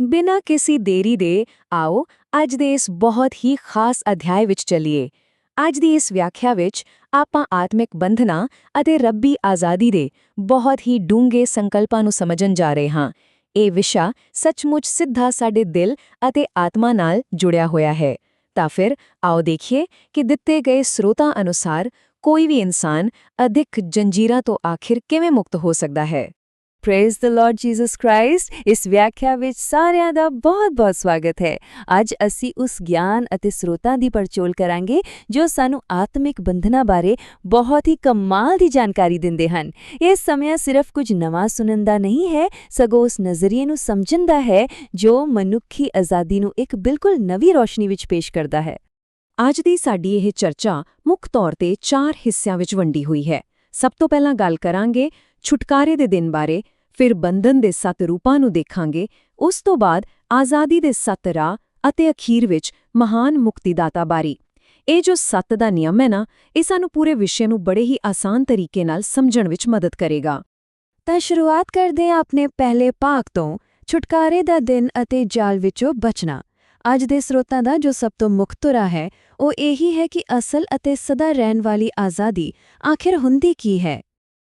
ਬਿਨਾਂ ਕਿਸੇ ਦੇਰੀ ਦੇ ਆਓ ਅੱਜ ਦੇ ਇਸ ਬਹੁਤ ਹੀ ਖਾਸ ਅਧਿਆਇ ਵਿੱਚ ਚੱਲੀਏ। ਅੱਜ ਦੀ ਇਸ ਵਿਆਖਿਆ ਵਿੱਚ ਆਪਾਂ ਆਤਮਿਕ ਬੰਧਨਾਂ ਅਤੇ ਰੱਬੀ ਆਜ਼ਾਦੀ ਦੇ ਬਹੁਤ ਹੀ ਡੂੰਘੇ ਸੰਕਲਪਾਂ ਨੂੰ ਸਮਝਣ ਜਾ ਰਹੇ ਹਾਂ। ਇਹ ਵਿਸ਼ਾ ਸੱਚਮੁੱਚ ਸਿੱਧਾ ਸਾਡੇ ਦਿਲ ਅਤੇ ਆਤਮਾ ਨਾਲ ਜੁੜਿਆ ਹੋਇਆ ਹੈ। ਤਾਂ ਫਿਰ ਆਓ ਦੇਖੀਏ ਕਿ ਦਿੱਤੇ ਗਏ ਸਰੋਤਾਂ ਅਨੁਸਾਰ ਕੋਈ ਵੀ ਇਨਸਾਨ ਅਧਿਕ ਜੰਜੀਰਾਂ ਤੋਂ ਆਖਿਰ ਕਿਵੇਂ ਮੁਕਤ ਹੋ ਸਕਦਾ ਹੈ। Praise the Lord Jesus Christ. ਇਸ ਵਿਆਖਿਆ ਵਿੱਚ ਸਾਰਿਆਂ ਦਾ ਬਹੁਤ-ਬਹੁਤ ਸਵਾਗਤ ਹੈ। ਅੱਜ ਅਸੀਂ ਉਸ ਗਿਆਨ ਅਤੇ ਸਰੋਤਾਂ ਦੀ ਪੜਚੋਲ ਕਰਾਂਗੇ ਜੋ ਸਾਨੂੰ ਆਤਮਿਕ ਬੰਧਨਾਂ ਬਾਰੇ ਬਹੁਤ ਹੀ ਕਮਾਲ ਦੀ ਜਾਣਕਾਰੀ ਦਿੰਦੇ ਹਨ। ਇਹ ਸਮਾਂ ਸਿਰਫ ਕੁਝ ਨਵਾਂ ਸੁਣਨ ਦਾ ਨਹੀਂ ਹੈ, ਸਗੋਂ ਉਸ ਨਜ਼ਰੀਏ ਨੂੰ ਸਮਝਣ ਦਾ ਹੈ ਜੋ ਮਨੁੱਖੀ ਆਜ਼ਾਦੀ ਨੂੰ ਇੱਕ ਬਿਲਕੁਲ ਨਵੀਂ ਰੋਸ਼ਨੀ ਵਿੱਚ ਪੇਸ਼ ਕਰਦਾ ਹੈ। ਅੱਜ ਦੀ ਸਾਡੀ ਇਹ ਚਰਚਾ ਮੁੱਖ ਤੌਰ ਤੇ 4 ਹਿੱਸਿਆਂ ਵਿੱਚ ਵੰਡੀ ਹੋਈ ਹੈ। ਸਭ ਤੋਂ ਪਹਿਲਾਂ ਗੱਲ ਕਰਾਂਗੇ ਛੁਟਕਾਰੇ ਦੇ ਦਿਨ ਬਾਰੇ, ਫਿਰ ਬੰਧਨ ਦੇ 7 ਰੂਪਾਂ ਨੂੰ ਦੇਖਾਂਗੇ, ਉਸ ਤੋਂ ਬਾਅਦ ਆਜ਼ਾਦੀ ਦੇ 7 ਰਾਹ ਅਤੇ ਅਖੀਰ ਵਿੱਚ ਮਹਾਨ ਮੁਕਤੀਦਾਤਾ ਬਾਰੇ। ਇਹ ਜੋ 7 ਦਾ ਨਿਯਮ ਹੈ ਨਾ, ਇਹ ਸਾਨੂੰ ਪੂਰੇ ਵਿਸ਼ੇ ਨੂੰ ਬੜੇ ਹੀ ਆਸਾਨ ਤਰੀਕੇ ਨਾਲ ਸਮਝਣ ਵਿੱਚ ਮਦਦ ਕਰੇਗਾ। ਤਾਂ ਸ਼ੁਰੂਆਤ ਕਰਦੇ ਹਾਂ ਆਪਣੇ ਪਹਿਲੇ ਭਾਗ ਤੋਂ, ਛੁਟਕਾਰੇ ਦਾ ਦਿਨ ਅਤੇ ਜਾਲ ਵਿੱਚੋਂ ਬਚਣਾ। ਅੱਜ ਦੇ ਸਰੋਤਾਂ ਦਾ ਜੋ ਸਭ ਤੋਂ ਮੁੱਖ ਧੁਰਾ ਹੈ ਉਹ ਇਹੀ ਹੈ ਕਿ ਅਸਲ ਅਤੇ ਸਦਾ ਰਹਿਣ ਵਾਲੀ ਆਜ਼ਾਦੀ ਆਖਿਰ ਹੁੰਦੀ ਕੀ ਹੈ।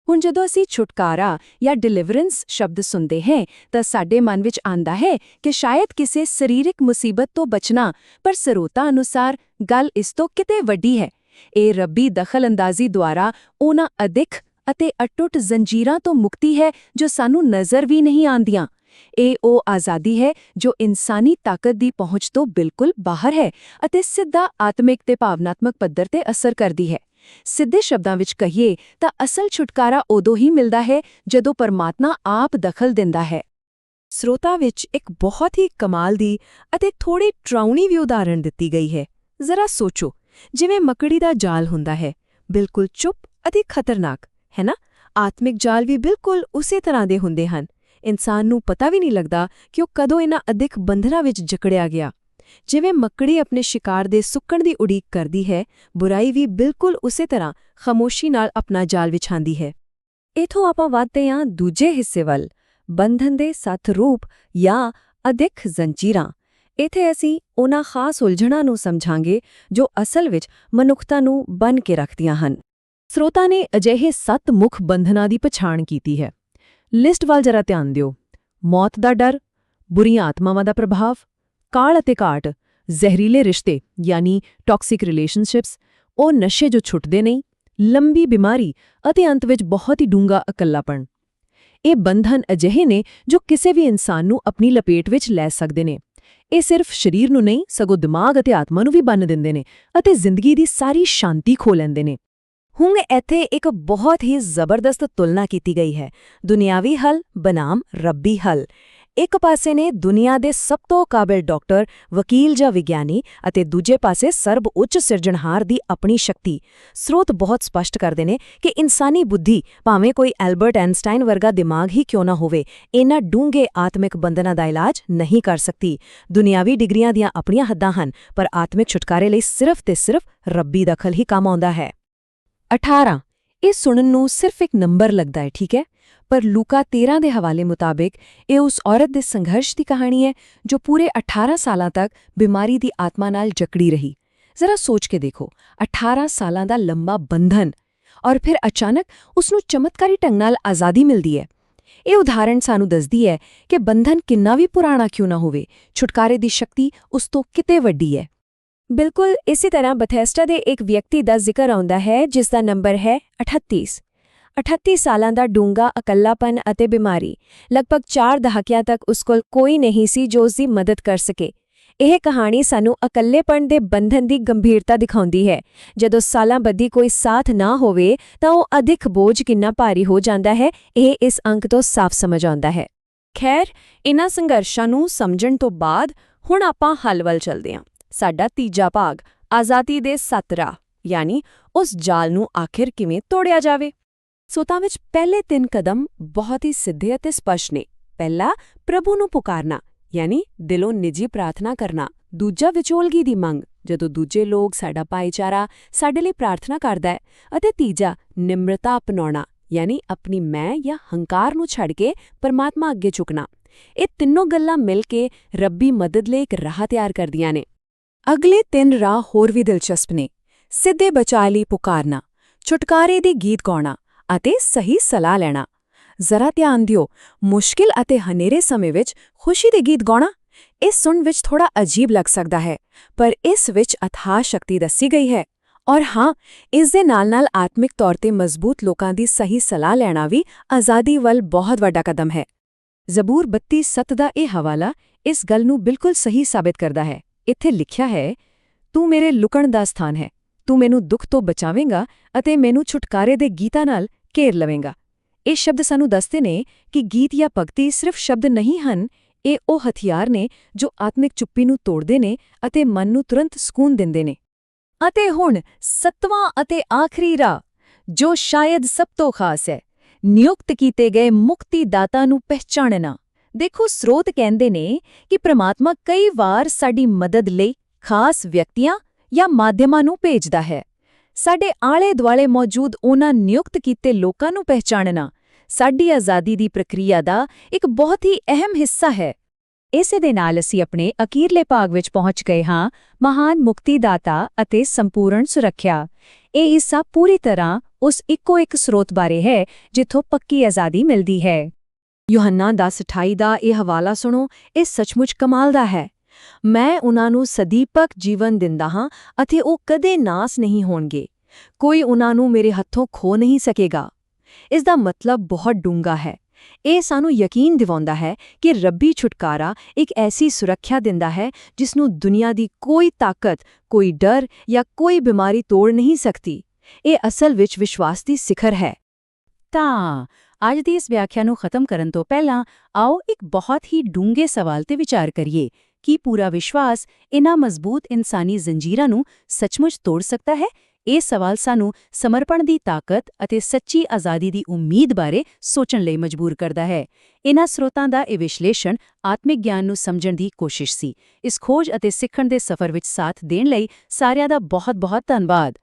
ਹੁਣ ਜਦੋਂ ਅਸੀਂ ਛੁਟਕਾਰਾ ਜਾਂ ਡਿਲੀਵਰੈਂਸ ਸ਼ਬਦ ਸੁਣਦੇ ਹਾਂ ਤਾਂ ਸਾਡੇ ਮਨ ਵਿੱਚ ਆਉਂਦਾ ਹੈ ਕਿ ਸ਼ਾਇਦ ਕਿਸੇ ਸਰੀਰਕ ਮੁਸੀਬਤ ਤੋਂ ਬਚਣਾ, ਪਰ ਸਰੋਤਾਂ ਅਨੁਸਾਰ ਗੱਲ ਇਸ ਤੋਂ ਕਿਤੇ ਵੱਡੀ ਹੈ। ਇਹ ਰੱਬੀ ਦਖਲ-ਅੰਦਾਜ਼ੀ ਦੁਆਰਾ ਉਹਨਾਂ ਅਦਿੱਖ ਅਤੇ ਅਟੁੱਟ ਜ਼ੰਜੀਰਾਂ ਤੋਂ ਮੁਕਤੀ ਹੈ ਜੋ ਸਾਨੂੰ ਨਜ਼ਰ ਵੀ ਨਹੀਂ ਆਉਂਦੀਆਂ। ਇਹ ਉਹ ਆਜ਼ਾਦੀ ਹੈ ਜੋ ਇਨਸਾਨੀ ਤਾਕਤ ਦੀ ਪਹੁੰਚ ਤੋਂ ਬਿਲਕੁਲ ਬਾਹਰ ਹੈ ਅਤੇ ਸਿੱਧਾ ਆਤਮਿਕ ਤੇ ਭਾਵਨਾਤਮਕ ਪੱਧਰ ਤੇ ਅਸਰ ਕਰਦੀ ਹੈ। ਸਿੱਧੇ ਸ਼ਬਦਾਂ ਵਿੱਚ ਕਹੀਏ ਤਾਂ ਅਸਲ ਛੁਟਕਾਰਾ ਉਦੋਂ ਹੀ ਮਿਲਦਾ ਹੈ ਜਦੋਂ ਪਰਮਾਤਮਾ ਆਪ ਦਖਲ ਦਿੰਦਾ ਹੈ। ਸਰੋਤਾਂ ਵਿੱਚ ਇੱਕ ਬਹੁਤ ਹੀ ਕਮਾਲ ਦੀ ਅਤੇ ਥੋੜੀ ਡਰਾਉਣੀ ਵੀ ਉਦਾਹਰਣ ਦਿੱਤੀ ਗਈ ਹੈ। ਜ਼ਰਾ ਸੋਚੋ, ਜਿਵੇਂ ਮੱਕੜੀ ਦਾ ਜਾਲ ਹੁੰਦਾ ਹੈ, ਬਿਲਕੁਲ ਚੁੱਪ ਅਤੇ ਖਤਰਨਾਕ, ਹੈ ਨਾ? ਆਤਮਿਕ ਜਾਲ ਵੀ ਬਿਲਕੁਲ ਉਸੇ ਤਰ੍ਹਾਂ ਦੇ ਹੁੰਦੇ ਹਨ। ਇਨਸਾਨ ਨੂੰ ਪਤਾ ਵੀ ਨਹੀਂ ਲੱਗਦਾ ਕਿ ਉਹ ਕਦੋਂ ਇਹਨਾਂ ਅਦਿੱਖ ਬੰਧਨਾਂ ਵਿੱਚ ਜਕੜਿਆ ਗਿਆ। ਜਿਵੇਂ ਮੱਕੜੀ ਆਪਣੇ ਸ਼ਿਕਾਰ ਦੇ ਸੁੱਕਣ ਦੀ ਉਡੀਕ ਕਰਦੀ ਹੈ, ਬੁਰਾਈ ਵੀ ਬਿਲਕੁਲ ਉਸੇ ਤਰ੍ਹਾਂ ਖਾਮੋਸ਼ੀ ਨਾਲ ਆਪਣਾ ਜਾਲ ਵਿਛਾਉਂਦੀ ਹੈ। ਇਥੋਂ ਆਪਾਂ ਵਧਦੇ ਹਾਂ ਦੂਜੇ ਹਿੱਸੇ ਵੱਲ, ਬੰਧਨ ਦੇ 7 ਰੂਪ ਜਾਂ ਅਦਿੱਖ ਜ਼ੰਜੀਰਾਂ। ਇੱਥੇ ਅਸੀਂ ਉਹਨਾਂ ਖਾਸ ਉਲਝਣਾਂ ਨੂੰ ਸਮਝਾਂਗੇ ਜੋ ਅਸਲ ਵਿੱਚ ਮਨੁੱਖਤਾ ਨੂੰ ਬੰਨ੍ਹ ਕੇ ਰੱਖਦੀਆਂ ਹਨ। ਸਰੋਤਾਂ ਨੇ ਅਜਿਹੇ 7 ਮੁੱਖ ਬੰਧਨਾਂ ਦੀ ਪਛਾਣ ਕੀਤੀ ਹੈ। ਲਿਸਟ ਵੱਲ ਜਰਾ ਧਿਆਨ ਦਿਓ। ਮੌਤ ਦਾ ਡਰ, ਬੁਰੀਆਂ ਆਤਮਾਵਾਂ ਦਾ ਪ੍ਰਭਾਵ, ਕਾਲ ਅਤੇ ਘਾਟ, ਜ਼ਹਿਰੀਲੇ ਰਿਸ਼ਤੇ ਯਾਨੀ ਟੌਕਸਿਕ ਰਿਲੇਸ਼ਨਸ਼ਿਪਸ, ਉਹ ਨਸ਼ੇ ਜੋ ਛੁੱਟਦੇ ਨਹੀਂ, ਲੰਬੀ ਬਿਮਾਰੀ ਅਤੇ ਅੰਤ ਵਿੱਚ ਬਹੁਤ ਹੀ ਡੂੰਘਾ ਇਕੱਲਾਪਣ। ਇਹ ਬੰਧਨ ਅਜਿਹੇ ਨੇ ਜੋ ਕਿਸੇ ਵੀ ਇਨਸਾਨ ਨੂੰ ਆਪਣੀ ਲਪੇਟ ਵਿੱਚ ਲੈ ਸਕਦੇ ਨੇ। ਇਹ ਸਿਰਫ ਸਰੀਰ ਨੂੰ ਨਹੀਂ, ਸਗੋਂ ਦਿਮਾਗ ਅਤੇ ਆਤਮਾ ਨੂੰ ਵੀ ਬੰਨ੍ਹ ਦਿੰਦੇ ਨੇ ਅਤੇ ਜ਼ਿੰਦਗੀ ਦੀ ਸਾਰੀ ਸ਼ਾਂਤੀ ਖੋਹ ਲੈਂਦੇ ਨੇ। ਹੁਣ ਇੱਥੇ ਇੱਕ ਬਹੁਤ ਹੀ ਜ਼ਬਰਦਸਤ ਤੁਲਨਾ ਕੀਤੀ ਗਈ ਹੈ, ਦੁਨਿਆਵੀ ਹੱਲ ਬਨਾਮ ਰੱਬੀ ਹੱਲ। ਇੱਕ ਪਾਸੇ ਨੇ ਦੁਨੀਆ ਦੇ ਸਭ ਤੋਂ ਕਾਬਿਲ ਡਾਕਟਰ, ਵਕੀਲ ਜਾਂ ਵਿਗਿਆਨੀ ਅਤੇ ਦੂਜੇ ਪਾਸੇ ਸਰਬ ਉੱਚ ਸਿਰਜਣਹਾਰ ਦੀ ਆਪਣੀ ਸ਼ਕਤੀ। ਸਰੋਤ ਬਹੁਤ ਸਪਸ਼ਟ ਕਰਦੇ ਨੇ ਕਿ ਇਨਸਾਨੀ ਬੁੱਧੀ, ਭਾਵੇਂ ਕੋਈ ਐਲਬਰਟ ਆਇਨਸਟਾਈਨ ਵਰਗਾ ਦਿਮਾਗ ਹੀ ਕਿਉਂ ਨਾ ਹੋਵੇ, ਇਹਨਾਂ ਡੂੰਘੇ ਆਤਮਿਕ ਬੰਧਨਾਂ ਦਾ ਇਲਾਜ ਨਹੀਂ ਕਰ ਸਕਦੀ। ਦੁਨਿਆਵੀ ਡਿਗਰੀਆਂ ਦੀਆਂ ਆਪਣੀਆਂ ਹੱਦਾਂ ਹਨ, ਪਰ ਆਤਮਿਕ ਛੁਟਕਾਰੇ ਲਈ ਸਿਰਫ ਤੇ ਸਿਰਫ ਰੱਬੀ ਦਖਲ ਹੀ ਕੰਮ ਆਉਂਦਾ ਹੈ। 18 ਇਹ ਸੁਣਨ ਨੂੰ ਸਿਰਫ ਇੱਕ ਨੰਬਰ ਲੱਗਦਾ ਹੈ, ਠੀਕ ਹੈ, ਪਰ ਲੂਕਾ 13 ਦੇ ਹਵਾਲੇ ਮੁਤਾਬਿਕ ਇਹ ਉਸ ਔਰਤ ਦੇ ਸੰਘਰਸ਼ ਦੀ ਕਹਾਣੀ ਹੈ ਜੋ ਪੂਰੇ 18 ਸਾਲਾਂ ਤੱਕ ਬਿਮਾਰੀ ਦੀ ਆਤਮਾ ਨਾਲ ਜਕੜੀ ਰਹੀ। ਜ਼ਰਾ ਸੋਚ ਕੇ ਦੇਖੋ, 18 ਸਾਲਾਂ ਦਾ ਲੰਬਾ ਬੰਧਨ, ਔਰ ਫਿਰ ਅਚਾਨਕ ਉਸਨੂੰ ਚਮਤਕਾਰੀ ਢੰਗ ਨਾਲ ਆਜ਼ਾਦੀ ਮਿਲਦੀ ਹੈ। ਇਹ ਉਦਾਹਰਣ ਸਾਨੂੰ ਦੱਸਦੀ ਹੈ ਕਿ ਬੰਧਨ ਕਿੰਨਾ ਵੀ ਪੁਰਾਣਾ ਕਿਉਂ ਨਾ ਹੋਵੇ, ਛੁਟਕਾਰੇ ਦੀ ਸ਼ਕਤੀ ਉਸ ਤੋਂ ਕਿਤੇ ਵੱਡੀ ਹੈ। ਬਿਲਕੁਲ ਇਸੇ ਤਰ੍ਹਾਂ ਬਥੈਸਡਾ ਦੇ ਇੱਕ ਵਿਅਕਤੀ ਦਾ ਜ਼ਿਕਰ ਆਉਂਦਾ ਹੈ ਜਿਸ ਦਾ ਨੰਬਰ ਹੈ 38। 38 ਸਾਲਾਂ ਦਾ ਡੂੰਘਾ ਇਕੱਲਾਪਨ ਅਤੇ ਬਿਮਾਰੀ। ਲਗਭਗ 4 ਦਹਾਕਿਆਂ ਤੱਕ ਉਸ ਕੋਲ ਕੋਈ ਨਹੀਂ ਸੀ ਜੋ ਉਸ ਦੀ ਮਦਦ ਕਰ ਸਕੇ। ਇਹ ਕਹਾਣੀ ਸਾਨੂੰ ਇਕੱਲੇਪਣ ਦੇ ਬੰਧਨ ਦੀ ਗੰਭੀਰਤਾ ਦਿਖਾਉਂਦੀ ਹੈ। ਜਦੋਂ ਸਾਲਾਂ ਬੱਧੀ ਕੋਈ ਸਾਥ ਨਾ ਹੋਵੇ ਤਾਂ ਉਹ ਅਧਿਕ ਬੋਝ ਕਿੰਨਾ ਭਾਰੀ ਹੋ ਜਾਂਦਾ ਹੈ, ਇਹ ਇਸ ਅੰਕ ਤੋਂ ਸਾਫ਼ ਸਮਝ ਆਉਂਦਾ ਹੈ। ਖੈਰ, ਇਨ੍ਹਾਂ ਸੰਘਰਸ਼ਾਂ ਨੂੰ ਸਮਝਣ ਤੋਂ ਬਾਅਦ ਹੁਣ ਆਪਾਂ ਹੱਲ ਵੱਲ ਚੱਲਦੇ ਹਾਂ। ਸਾਡਾ ਤੀਜਾ ਭਾਗ, ਆਜ਼ਾਦੀ ਦੇ 7 ਰਾਹ, ਯਾਨੀ ਉਸ ਜਾਲ ਨੂੰ ਆਖਿਰ ਕਿਵੇਂ ਤੋੜਿਆ ਜਾਵੇ। ਸਰੋਤਾਂ ਵਿੱਚ ਪਹਿਲੇ 3 ਕਦਮ ਬਹੁਤ ਹੀ ਸਿੱਧੇ ਅਤੇ ਸਪਸ਼ਟ ਨੇ। ਪਹਿਲਾ, ਪ੍ਰਭੂ ਨੂੰ ਪੁਕਾਰਨਾ, ਯਾਨੀ ਦਿਲੋਂ ਨਿੱਜੀ ਪ੍ਰਾਰਥਨਾ ਕਰਨਾ। ਦੂਜਾ, ਵਿਚੋਲਗੀ ਦੀ ਮੰਗ, ਜਦੋਂ ਦੂਜੇ ਲੋਕ, ਸਾਡਾ ਭਾਈਚਾਰਾ ਸਾਡੇ ਲਈ ਪ੍ਰਾਰਥਨਾ ਕਰਦਾ ਹੈ। ਅਤੇ ਤੀਜਾ, ਨਿਮਰਤਾ ਅਪਣਾਉਣਾ, ਯਾਨੀ ਆਪਣੀ ਮੈਂ ਜਾਂ ਹੰਕਾਰ ਨੂੰ ਛੱਡ ਕੇ ਪਰਮਾਤਮਾ ਅੱਗੇ ਝੁਕਣਾ। ਇਹ ਤਿੰਨੋਂ ਗੱਲਾਂ ਮਿਲ ਕੇ ਰੱਬੀ ਮਦਦ ਲਈ ਇੱਕ ਰਾਹ ਤਿਆਰ ਕਰਦੀਆਂ ਨੇ। ਅਗਲੇ 3 ਰਾਹ ਹੋਰ ਵੀ ਦਿਲਚਸਪ ਨੇ। ਸਿੱਧੇ ਬਚਾਅ ਲਈ ਪੁਕਾਰਨਾ, ਛੁਟਕਾਰੇ ਦੇ ਗੀਤ ਗਾਉਣਾ ਅਤੇ ਸਹੀ ਸਲਾਹ ਲੈਣਾ। ਜ਼ਰਾ ਧਿਆਨ ਦਿਓ, ਮੁਸ਼ਕਿਲ ਅਤੇ ਹਨੇਰੇ ਸਮੇਂ ਵਿੱਚ ਖੁਸ਼ੀ ਦੇ ਗੀਤ ਗਾਉਣਾ, ਇਹ ਸੁਣਨ ਵਿੱਚ ਥੋੜਾ ਅਜੀਬ ਲੱਗ ਸਕਦਾ ਹੈ, ਪਰ ਇਸ ਵਿੱਚ ਅਥਾਹ ਸ਼ਕਤੀ ਦੱਸੀ ਗਈ ਹੈ। ਔਰ ਹਾਂ, ਇਸ ਦੇ ਨਾਲ-ਨਾਲ ਆਤਮਿਕ ਤੌਰ ਤੇ ਮਜ਼ਬੂਤ ਲੋਕਾਂ ਦੀ ਸਹੀ ਸਲਾਹ ਲੈਣਾ ਵੀ ਆਜ਼ਾਦੀ ਵੱਲ ਬਹੁਤ ਵੱਡਾ ਕਦਮ ਹੈ। ਜ਼ਬੂਰ 32:7 ਦਾ ਇਹ ਹਵਾਲਾ ਇਸ ਗੱਲ ਨੂੰ ਬਿਲਕੁਲ ਸਹੀ ਸਾਬਿਤ ਕਰਦਾ ਹੈ। ਇੱਥੇ ਲਿਖਿਆ ਹੈ, ਤੂੰ ਮੇਰੇ ਲੁਕਣ ਦਾ ਸਥਾਨ ਹੈ, ਤੂੰ ਮੈਨੂੰ ਦੁੱਖ ਤੋਂ ਬਚਾਵੇਂਗਾ ਅਤੇ ਮੈਨੂੰ ਛੁਟਕਾਰੇ ਦੇ ਗੀਤਾਂ ਨਾਲ ਘੇਰ ਲਵੇਂਗਾ। ਇਹ ਸ਼ਬਦ ਸਾਨੂੰ ਦੱਸਦੇ ਨੇ ਕਿ ਗੀਤ ਜਾਂ ਭਗਤੀ ਸਿਰਫ ਸ਼ਬਦ ਨਹੀਂ ਹਨ, ਇਹ ਉਹ ਹਥਿਆਰ ਨੇ ਜੋ ਆਤਮਿਕ ਚੁੱਪੀ ਨੂੰ ਤੋੜਦੇ ਨੇ ਅਤੇ ਮਨ ਨੂੰ ਤੁਰੰਤ ਸਕੂਨ ਦਿੰਦੇ ਨੇ। ਅਤੇ ਹੁਣ 7ਵਾਂ ਅਤੇ ਆਖਰੀ ਰਾਹ, ਜੋ ਸ਼ਾਇਦ ਸਭ ਤੋਂ ਖਾਸ ਹੈ, ਨਿਯੁਕਤ ਕੀਤੇ ਗਏ ਮੁਕਤੀਦਾਤਾ ਨੂੰ ਪਹਿਚਾਨਣਾ। ਦੇਖੋ, ਸਰੋਤ ਕਹਿੰਦੇ ਨੇ ਕਿ ਪ੍ਰਮਾਤਮਾ ਕਈ ਵਾਰ ਸਾਡੀ ਮਦਦ ਲਈ ਖਾਸ ਵਿਅਕਤੀਆਂ ਜਾਂ ਮਾਧਿਅਮਾਂ ਨੂੰ ਭੇਜਦਾ ਹੈ। ਸਾਡੇ ਆਲੇ-ਦੁਆਲੇ ਮੌਜੂਦ ਉਹਨਾਂ ਨਿਯੁਕਤ ਕੀਤੇ ਲੋਕਾਂ ਨੂੰ ਪਹਿਚਾਨਣਾ ਸਾਡੀ ਆਜ਼ਾਦੀ ਦੀ ਪ੍ਰਕਿਰਿਆ ਦਾ ਇੱਕ ਬਹੁਤ ਹੀ ਅਹਿਮ ਹਿੱਸਾ ਹੈ। ਇਸੇ ਦੇ ਨਾਲ ਅਸੀਂ ਆਪਣੇ ਅਖੀਰਲੇ ਭਾਗ ਵਿੱਚ ਪਹੁੰਚ ਗਏ ਹਾਂ, ਮਹਾਨ ਮੁਕਤੀਦਾਤਾ ਅਤੇ ਸੰਪੂਰਨ ਸੁਰੱਖਿਆ। ਇਹ ਹਿੱਸਾ ਪੂਰੀ ਤਰ੍ਹਾਂ ਉਸ ਇੱਕੋ ਇੱਕ ਸਰੋਤ ਬਾਰੇ ਹੈ ਜਿੱਥੋਂ ਪੱਕੀ ਆਜ਼ਾਦੀ ਮਿਲਦੀ ਹੈ। ਯੋਹੰਨਾ 10:28 ਦਾ ਇਹ ਹਵਾਲਾ ਸੁਣੋ, ਇਹ ਸੱਚਮੁੱਚ ਕਮਾਲ ਦਾ ਹੈ। ਮੈਂ ਉਨ੍ਹਾਂ ਨੂੰ ਸਦੀਪਕ ਜੀਵਨ ਦਿੰਦਾ ਹਾਂ ਅਤੇ ਉਹ ਕਦੇ ਨਾਸ ਨਹੀਂ ਹੋਣਗੇ। ਕੋਈ ਉਨ੍ਹਾਂ ਨੂੰ ਮੇਰੇ ਹੱਥੋਂ ਖੋ ਨਹੀਂ ਸਕੇਗਾ। ਇਸ ਦਾ ਮਤਲਬ ਬਹੁਤ ਡੂੰਘਾ ਹੈ। ਇਹ ਸਾਨੂੰ ਯਕੀਨ ਦਿਵਾਉਂਦਾ ਹੈ ਕਿ ਰੱਬੀ ਛੁਟਕਾਰਾ ਇੱਕ ਐਸੀ ਸੁਰੱਖਿਆ ਦਿੰਦਾ ਹੈ ਜਿਸ ਨੂੰ ਦੁਨੀਆ ਦੀ ਕੋਈ ਤਾਕਤ, ਕੋਈ ਡਰ ਜਾਂ ਕੋਈ ਬਿਮਾਰੀ ਤੋੜ ਨਹੀਂ ਸਕਦੀ। ਇਹ ਅਸਲ ਵਿੱਚ ਵਿਸ਼ਵਾਸ ਦੀ ਸਿਖਰ ਹੈ। ਤਾਂ ਅੱਜ ਦੀ ਇਸ ਵਿਆਖਿਆ ਨੂੰ ਖਤਮ ਕਰਨ ਤੋਂ ਪਹਿਲਾਂ ਆਓ ਇੱਕ ਬਹੁਤ ਹੀ ਡੂੰਘੇ ਸਵਾਲ ਤੇ ਵਿਚਾਰ ਕਰੀਏ। ਕੀ ਪੂਰਾ ਵਿਸ਼ਵਾਸ ਇਨ੍ਹਾਂ ਮਜ਼ਬੂਤ ਇਨਸਾਨੀ ਜ਼ੰਜੀਰਾਂ ਨੂੰ ਸੱਚਮੁੱਚ ਤੋੜ ਸਕਦਾ ਹੈ? ਇਹ ਸਵਾਲ ਸਾਨੂੰ ਸਮਰਪਣ ਦੀ ਤਾਕਤ ਅਤੇ ਸੱਚੀ ਆਜ਼ਾਦੀ ਦੀ ਉਮੀਦ ਬਾਰੇ ਸੋਚਣ ਲਈ ਮਜਬੂਰ ਕਰਦਾ ਹੈ। ਇਨ੍ਹਾਂ ਸਰੋਤਾਂ ਦਾ ਇਹ ਵਿਸ਼ਲੇਸ਼ਣ ਆਤਮਿਕ ਗਿਆਨ ਨੂੰ ਸਮਝਣ ਦੀ ਕੋਸ਼ਿਸ਼ ਸੀ। ਇਸ ਖੋਜ ਅਤੇ ਸਿੱਖਣ ਦੇ ਸਫ਼ਰ ਵਿੱਚ ਸਾਥ ਦੇਣ ਲਈ ਸਾਰਿਆਂ ਦਾ ਬਹੁਤ-ਬਹੁਤ ਧੰਨਵਾਦ।